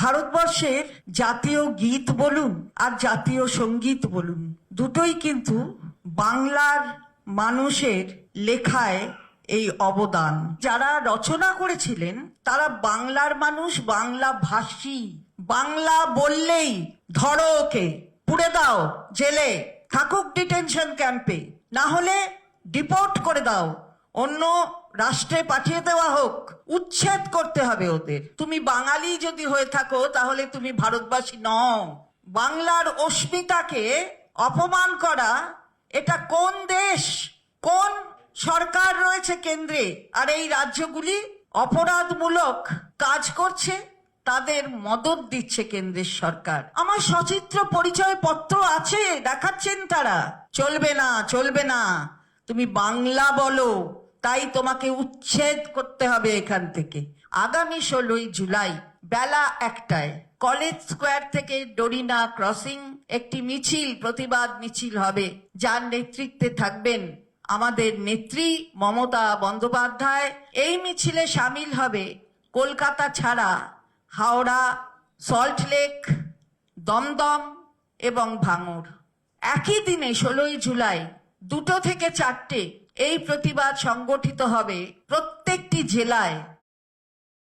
ভারতবর্ষের জাতীয় গীত বলুন আর জাতীয় সঙ্গীত বলুন, দুটোই কিন্তু বাংলার মানুষের লেখায় এই অবদান। যারা রচনা করেছিলেন তারা বাংলার মানুষ, বাংলা ভাষী। বাংলা বললেই ধরো ওকে, পুড়ে দাও জেলে, থাকুক ডিটেনশন ক্যাম্পে, না হলে ডিপোর্ট করে দাও, অন্য রাষ্ট্রে পাঠিয়ে দেওয়া হোক, উচ্ছেদ করতে হবে ওদের। তুমি বাঙালি যদি হয়ে থাকো তাহলে তুমি ভারতবাসী নও। বাংলার অস্মিতাকে অপমান করা, এটা কোন দেশ, কোন সরকার রয়েছে কেন্দ্রে, আর এই রাজ্যগুলি অপরাধমূলক কাজ করছে, তাদের মদত দিচ্ছে কেন্দ্রের সরকার। আমার সচিত্র পরিচয় পত্র আছে, দেখাচ্ছেন তারা। চলবে না, চলবে না, তুমি বাংলা বলো, তাই তোমাকে উচ্ছেদ করতে হবে এখান থেকে। আগামী 16ই জুলাই বেলা 1টায় কলেজ স্কোয়ার থেকে ডোরিনা ক্রসিং একটি মিছিল, প্রতিবাদ মিছিল হবে, যার নেতৃত্বে থাকবেন আমাদের নেত্রী মমতা বন্দ্যোপাধ্যায়। এই মিছিলে সামিল হবে কলকাতা ছাড়া হাওড়া, সল্টলেক, দমদম এবং ভাঙড়। একই দিনে 16ই জুলাই 2টো থেকে 4টে এই প্রতিবাদ সংগঠিত হবে প্রত্যেকটি জেলায়।